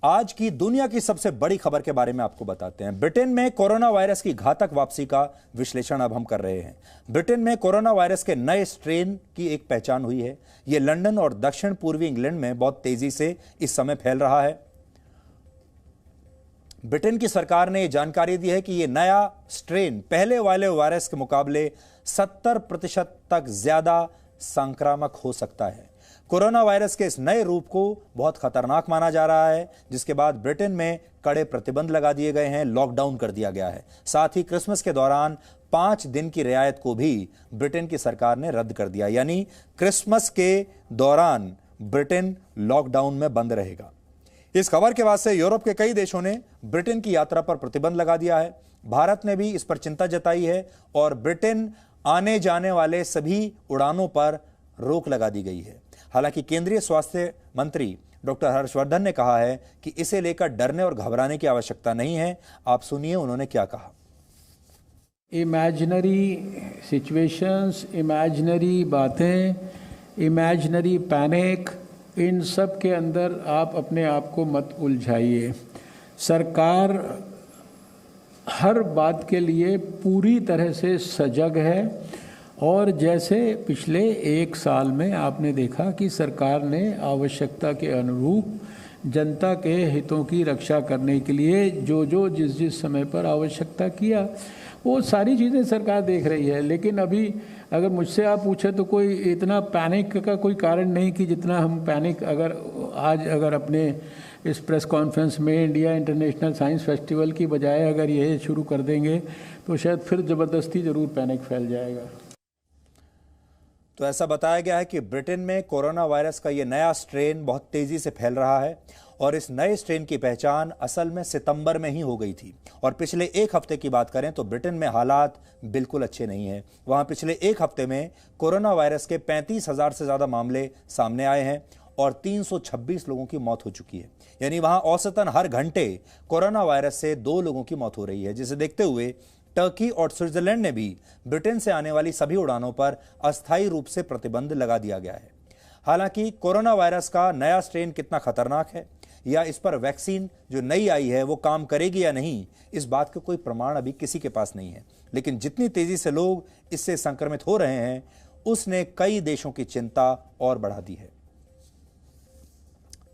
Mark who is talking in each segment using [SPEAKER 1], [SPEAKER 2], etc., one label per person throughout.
[SPEAKER 1] आज की दुनिया की सबसे बड़ी खबर के बारे में आपको बताते हैं। ब्रिटेन में कोरोना वायरस की घातक वापसी का विश्लेषण अब हम कर रहे हैं। ब्रिटेन में कोरोना वायरस के नए स्ट्रेन की एक पहचान हुई है। यह लंदन और दक्षिण पूर्वी इंग्लैंड में बहुत तेजी से इस समय फैल रहा है। ब्रिटेन की सरकार ने यह जानकारी दी है कि यह नया स्ट्रेन पहले वाले वायरस के मुकाबले 70% तक ज्यादा संक्रामक हो सकता है। कोरोना वायरस के इस नए रूप को बहुत खतरनाक माना जा रहा है, जिसके बाद ब्रिटेन में कड़े प्रतिबंध लगा दिए गए हैं, लॉकडाउन कर दिया गया है। साथ ही क्रिसमस के दौरान 5 दिन की रियायत को भी ब्रिटेन की सरकार ने रद्द कर दिया, यानी क्रिसमस के दौरान ब्रिटेन लॉकडाउन में बंद रहेगा। इस खबर के बाद से यूरोप के कई देशों ने ब्रिटेन की यात्रा पर प्रतिबंध लगा दिया है। भारत ने भी इस पर चिंता जताई है और ब्रिटेन आने जाने वाले सभी उड़ानों पर रोक लगा दी गई है। हालांकि केंद्रीय स्वास्थ्य मंत्री डॉक्टर हर्षवर्धन ने कहा है कि इसे लेकर डरने और घबराने की आवश्यकता नहीं है। आप सुनिए उन्होंने क्या कहा।
[SPEAKER 2] इमेजिनरी सिचुएशंस, इमेजिनरी बातें, इमेजिनरी पैनिक, इन सब के अंदर आप अपने आप को मत उलझाइए। सरकार हर बात के लिए पूरी तरह से सजग है और जैसे पिछले 1 साल में आपने देखा कि सरकार ने आवश्यकता के अनुरूप जनता के हितों की रक्षा करने के लिए जो जिस समय पर आवश्यकता किया, वो सारी चीज़ें सरकार देख रही है। लेकिन अभी अगर मुझसे आप पूछे तो कोई इतना पैनिक का कोई कारण नहीं कि जितना हम पैनिक अगर अपने इस प्रेस कॉन्फ्रेंस में इंडिया इंटरनेशनल साइंस फेस्टिवल की बजाय अगर ये शुरू कर देंगे तो शायद फिर ज़बरदस्ती ज़रूर पैनिक फैल जाएगा।
[SPEAKER 1] तो ऐसा बताया गया है कि ब्रिटेन में कोरोना वायरस का यह नया स्ट्रेन बहुत तेजी से फैल रहा है और इस नए स्ट्रेन की पहचान असल में सितंबर में ही हो गई थी। और पिछले 1 हफ्ते की बात करें तो ब्रिटेन में हालात बिल्कुल अच्छे नहीं हैं। वहां पिछले 1 हफ्ते में कोरोना वायरस के 35,000 से ज्यादा मामले सामने आए हैं और 326 लोगों की मौत हो चुकी है। यानी वहां औसतन हर घंटे कोरोना वायरस से 2 लोगों की मौत हो रही है, जिसे देखते हुए टर्की और स्विट्जरलैंड ने भी ब्रिटेन से आने वाली सभी उड़ानों पर अस्थायी रूप से प्रतिबंध लगा दिया गया है। हालांकि कोरोना वायरस का नया स्ट्रेन कितना खतरनाक है या इस पर वैक्सीन जो नई आई है वो काम करेगी या नहीं, इस बात का कोई प्रमाण अभी किसी के पास नहीं है। लेकिन जितनी तेजी से लोग इससे संक्रमित हो रहे हैं, उसने कई देशों की चिंता और बढ़ा दी है।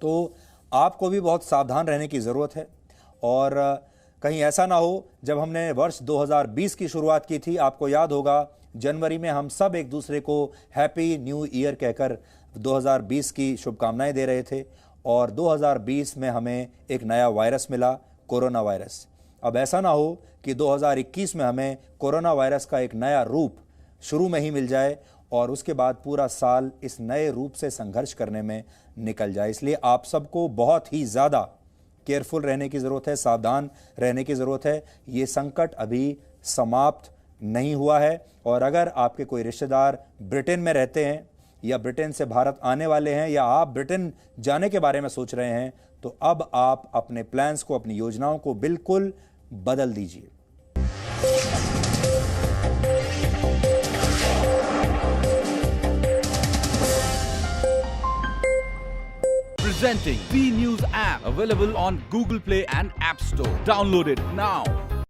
[SPEAKER 1] तो आपको भी बहुत सावधान रहने की जरूरत है और कहीं ऐसा ना हो, जब हमने वर्ष 2020 की शुरुआत की थी, आपको याद होगा जनवरी में हम सब एक दूसरे को हैप्पी न्यू ईयर कहकर 2020 की शुभकामनाएं दे रहे थे और 2020 में हमें एक नया वायरस मिला, कोरोना वायरस। अब ऐसा ना हो कि 2021 में हमें कोरोना वायरस का एक नया रूप शुरू में ही मिल जाए और उसके बाद पूरा साल इस नए रूप से संघर्ष करने में निकल जाए। इसलिए आप सबको बहुत ही ज़्यादा केयरफुल रहने की ज़रूरत है, सावधान रहने की ज़रूरत है। ये संकट अभी समाप्त नहीं हुआ है और अगर आपके कोई रिश्तेदार ब्रिटेन में रहते हैं या ब्रिटेन से भारत आने वाले हैं या आप ब्रिटेन जाने के बारे में सोच रहे हैं, तो अब आप अपने प्लान्स को, अपनी योजनाओं को बिल्कुल बदल दीजिए।
[SPEAKER 3] Presenting B News app, available on Google Play and App Store. Download it now.